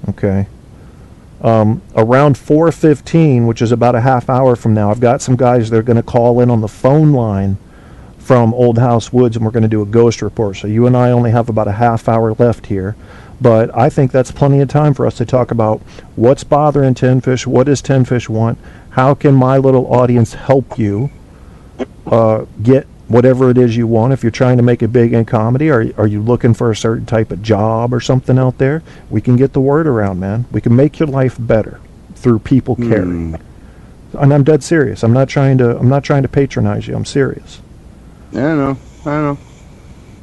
Okay. Around 4:15, which is about a half hour from now, I've got some guys that are going to call in on the phone line from Old House Woods, and we're going to do a ghost report. So you and I only have about a half hour left here, but I think that's plenty of time for us to talk about what's bothering Tinfish, what does Tinfish want, how can my little audience help you get whatever it is you want. If you're trying to make it big in comedy, are you looking for a certain type of job or something out there? We can get the word around, man. We can make your life better through people caring. And I'm dead serious. I'm not trying to patronize you. I'm serious. I know.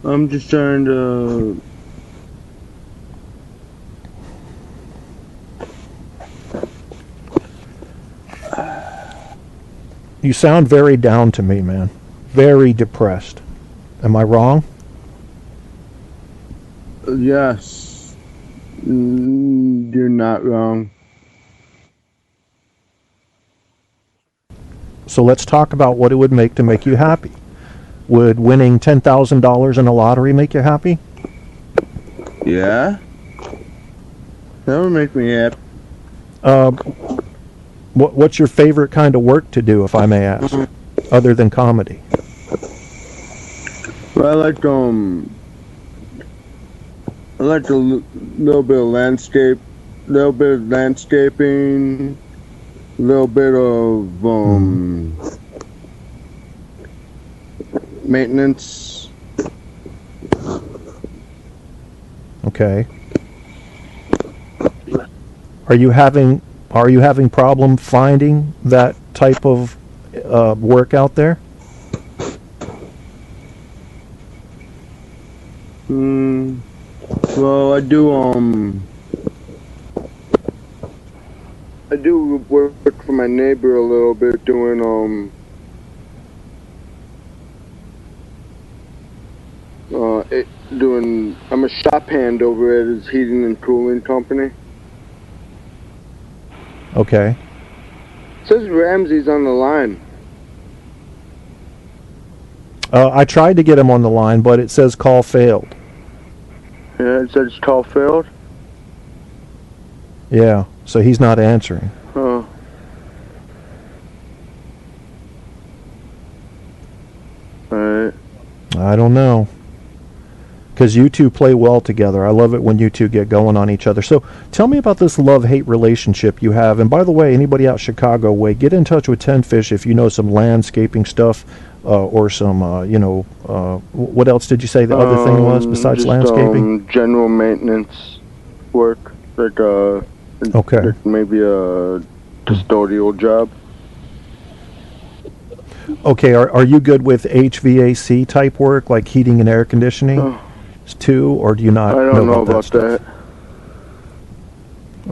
I'm just trying to... You sound very down to me, man. Very depressed. Am I wrong? Yes. You're not wrong. So let's talk about what it would make to make you happy. Would winning $10,000 in a lottery make you happy? Yeah. That would make me happy. What's your favorite kind of work to do, if I may ask, other than comedy? Well, I like a little bit of landscaping, a little bit of maintenance. Okay. Are you having problem finding that type of work out there? Well, I do work for my neighbor a little bit doing I'm a shop hand over at his heating and cooling company. Okay. It says Ramzy's on the line. I tried to get him on the line, but it says call failed. Yeah, it says call failed? Yeah, so he's not answering. Oh. Alright. I don't know. Because you two play well together. I love it when you two get going on each other. So tell me about this love-hate relationship you have. And by the way, anybody out Chicago way, get in touch with Tinfish if you know some landscaping stuff or some, what else did you say the other thing was besides just, landscaping? General maintenance work, like okay. Like maybe a custodial job. Okay, are you good with HVAC type work, like heating and air conditioning? Too, or do you not know about that?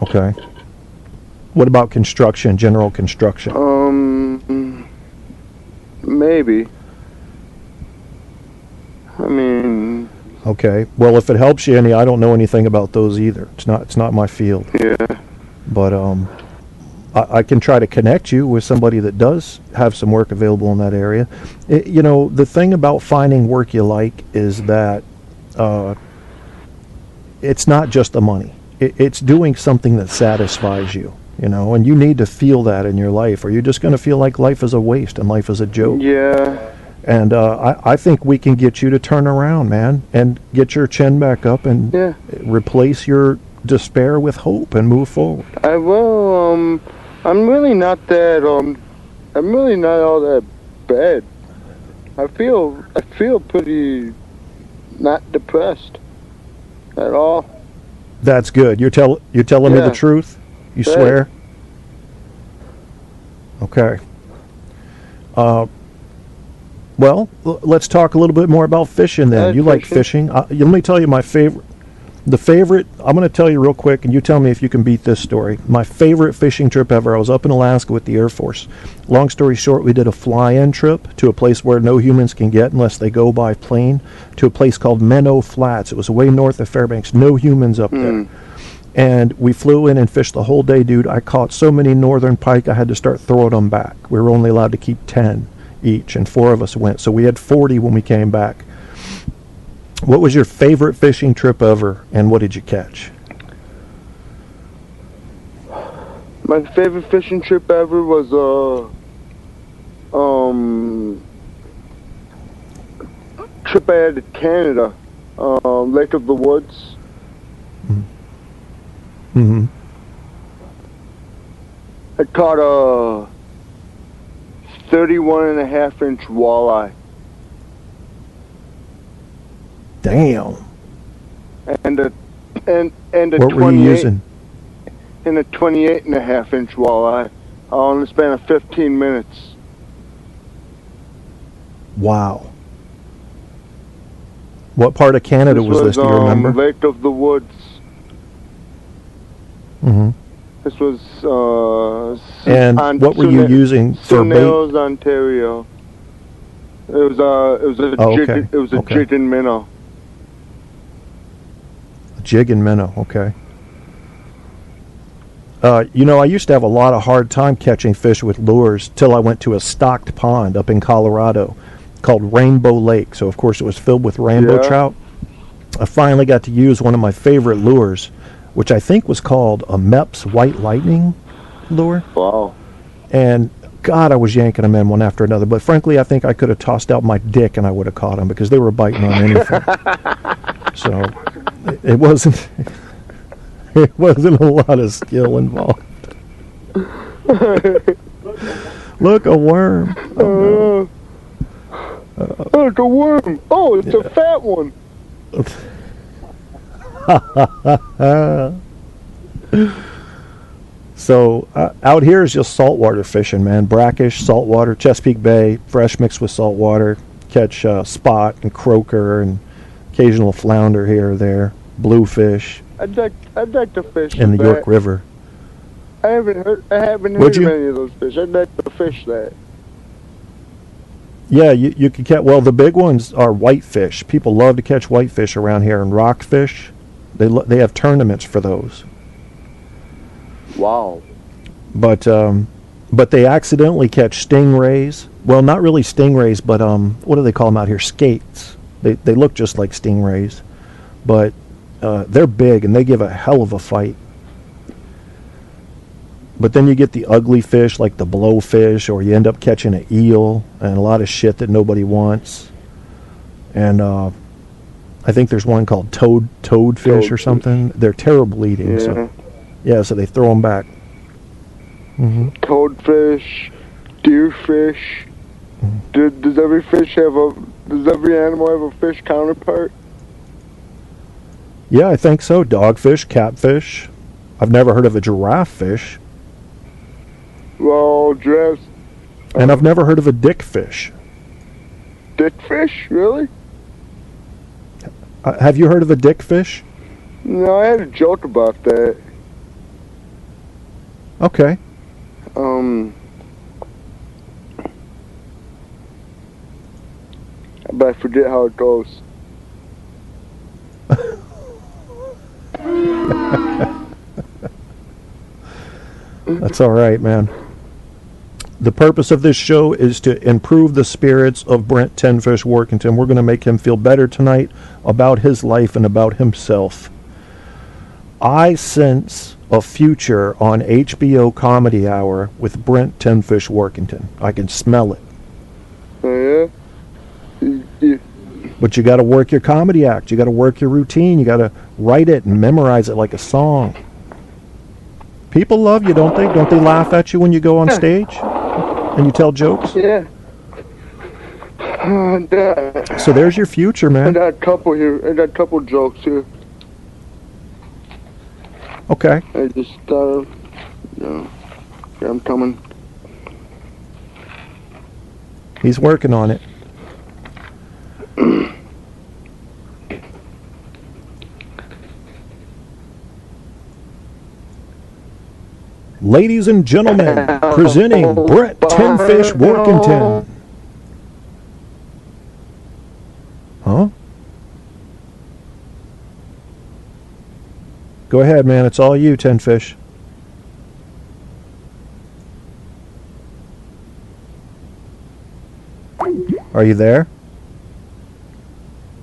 Okay. What about construction, general construction? Maybe. I mean. Okay. Well, if it helps you any, I don't know anything about those either. It's not my field. Yeah. But I can try to connect you with somebody that does have some work available in that area. The thing about finding work you like is that it's not just the money. It's doing something that satisfies you, and you need to feel that in your life, or you're just going to feel like life is a waste and life is a joke. Yeah. And I think we can get you to turn around, man, and get your chin back up and replace your despair with hope and move forward. I will. I'm really not all that bad. I feel pretty not depressed at all. That's good. You're telling me the truth? You swear? Okay. Well, let's talk a little bit more about fishing then. You like fishing. Let me tell you my favorite. I'm going to tell you real quick, and you tell me if you can beat this story. My favorite fishing trip ever, I was up in Alaska with the Air Force. Long story short, we did a fly-in trip to a place where no humans can get unless they go by plane, to a place called Minnow Flats. It was way north of Fairbanks. No humans up there. And we flew in and fished the whole day, dude. I caught so many northern pike, I had to start throwing them back. We were only allowed to keep 10 each, and 4 of us went. So we had 40 when we came back. What was your favorite fishing trip ever, and what did you catch? My favorite fishing trip ever was trip I had to Canada, Lake of the Woods. Mm-hmm. I caught a 31.5-inch walleye. Damn. And a What were you using? And a 28.5-inch walleye. On the span of 15 minutes. Wow. What part of Canada was this? Do you remember? Lake of the Woods. Mm-hmm. This was and what were you using for bait? Ontario. It was a jig and minnow. Jig and minnow, okay. You know, I used to have a lot of hard time catching fish with lures till I went to a stocked pond up in Colorado called Rainbow Lake. So, of course, it was filled with rainbow trout. I finally got to use one of my favorite lures, which I think was called a Mepps White Lightning lure. Wow. And, God, I was yanking them in one after another. But, frankly, I think I could have tossed out my dick and I would have caught them because they were biting on anything. So, it wasn't... It wasn't a lot of skill involved. Look, a worm. Oh, no. Look, a worm. Oh, it's a fat one. So, out here is just saltwater fishing, man. Brackish, saltwater, Chesapeake Bay, fresh mixed with saltwater. Catch spot and croaker and occasional flounder here or there. Bluefish. I'd like to fish in the York River. I haven't heard of any of those fish. I'd like to fish that. Yeah, you can catch. Well, the big ones are whitefish. People love to catch whitefish around here, and rockfish. They have tournaments for those. Wow. But they accidentally catch stingrays. Well, not really stingrays, but what do they call them out here? Skates. They look just like stingrays, but they're big and they give a hell of a fight. But then you get the ugly fish like the blowfish, or you end up catching an eel and a lot of shit that nobody wants. And I think there's one called toadfish or something. They're terrible eating. Yeah. So they throw them back. Mm-hmm. Toadfish, deerfish. Mm-hmm. Does every animal have a fish counterpart? Yeah, I think so. Dogfish, catfish. I've never heard of a giraffe fish. Well, giraffes. And I've never heard of a dickfish. Dickfish? Really? Have you heard of a dickfish? No, I had a joke about that. Okay. But I forget how it goes. That's all right, man. The purpose of this show is to improve the spirits of Brent Tinfish Workington. We're going to make him feel better tonight about his life and about himself. I sense a future on HBO Comedy Hour with Brent Tinfish Workington. I can smell it. Oh, yeah? But you got to work your comedy act. You got to work your routine. You got to write it and memorize it like a song. People love you, don't they? Don't they laugh at you when you go on stage and you tell jokes? Yeah. So there's your future, man. I got a couple here. I got a couple jokes here. Okay. I just yeah, I'm coming. He's working on it. Ladies and gentlemen, presenting Brent Tinfish Workington. Huh? Go ahead, man. It's all you, Tinfish. Are you there?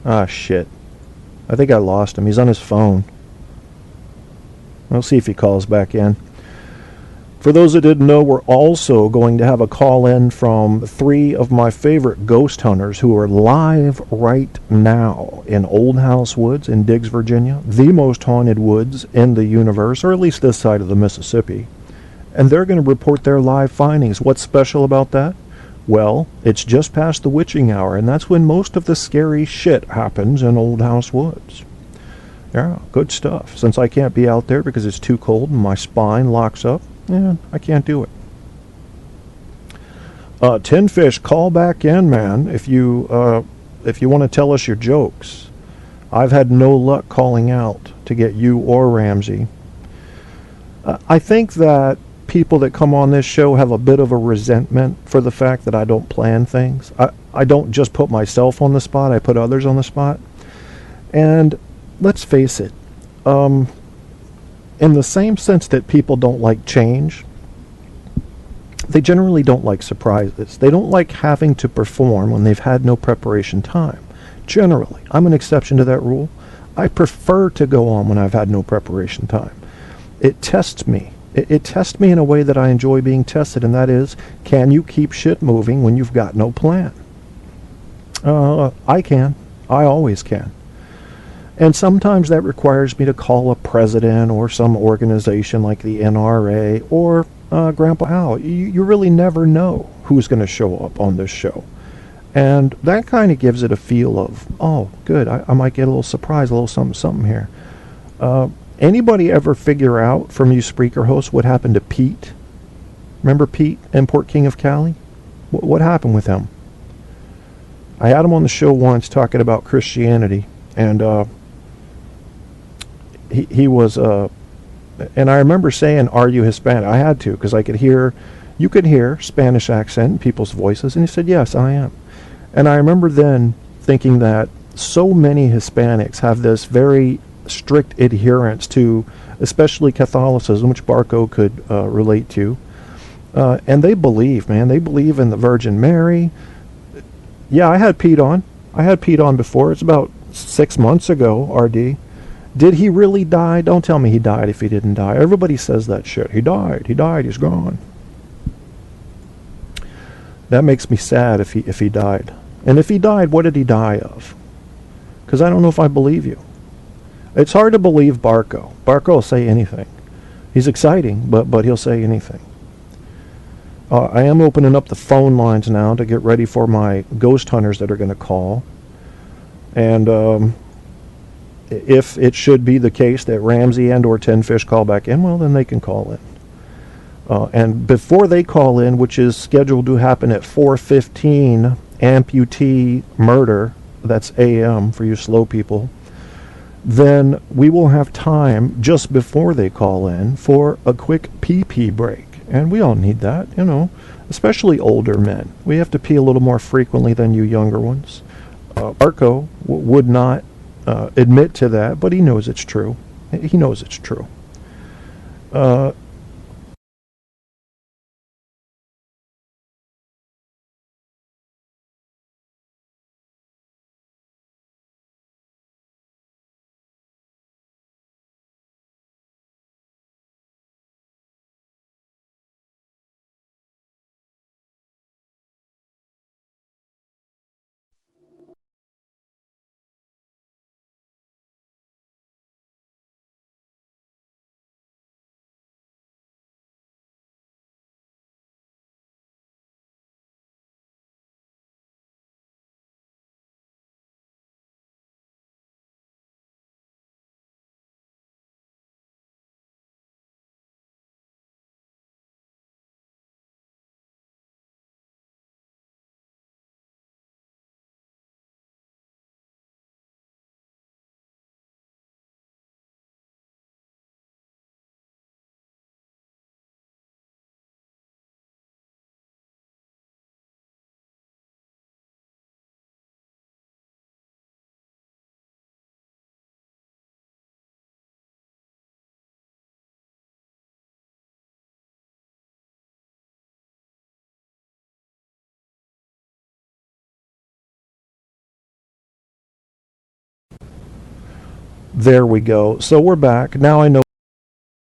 Ah, shit. I think I lost him. He's on his phone. We'll see if he calls back in. For those that didn't know, we're also going to have a call in from 3 of my favorite ghost hunters who are live right now in Old House Woods in Diggs, Virginia, the most haunted woods in the universe, or at least this side of the Mississippi. And they're going to report their live findings. What's special about that? Well, it's just past the witching hour, and that's when most of the scary shit happens in Old House Woods. Yeah, good stuff. Since I can't be out there because it's too cold and my spine locks up, yeah, I can't do it. Tinfish, call back in, man, if you want to tell us your jokes. I've had no luck calling out to get you or Ramzy. I think that people that come on this show have a bit of a resentment for the fact that I don't plan things. I don't just put myself on the spot, I put others on the spot. And let's face it, in the same sense that people don't like change, they generally don't like surprises. They don't like having to perform when they've had no preparation time. Generally. I'm an exception to that rule. I prefer to go on when I've had no preparation time. It tests me. It tests me in a way that I enjoy being tested, and that is, can you keep shit moving when you've got no plan? I can. I always can. And sometimes that requires me to call a president or some organization like the NRA or Grandpa Al. You really never know who's going to show up on this show. And that kind of gives it a feel of, oh, good, I might get a little surprise, a little something here. Anybody ever figure out from you Spreaker hosts what happened to Pete? Remember Pete, Import King of Cali? What happened with him? I had him on the show once talking about Christianity, and he was, and I remember saying, "Are you Hispanic?" I had to, because you could hear Spanish accent in people's voices, and he said, "Yes, I am." And I remember then thinking that so many Hispanics have this very strict adherence to, especially Catholicism, which Barco could relate to, and they believe, man, they believe in the Virgin Mary. Yeah, I had Pete on. I had Pete on before. It's about 6 months ago, RD. Did he really die? Don't tell me he died if he didn't die. Everybody says that shit. He died, he's gone. That makes me sad if he died. And if he died, what did he die of? Because I don't know if I believe you. It's hard to believe Barco. Barco will say anything. He's exciting, but he'll say anything. I am opening up the phone lines now to get ready for my ghost hunters that are going to call. And if it should be the case that Ramzy and or Tinfish call back in, well, then they can call in. And before they call in, which is scheduled to happen at 4:15, amputee murder, that's AM for you slow people, then we will have time just before they call in for a quick pee-pee break. And we all need that, especially older men. We have to pee a little more frequently than you younger ones. Barco would not admit to that, but he knows it's true. He knows it's true. There we go. So we're back. Now I know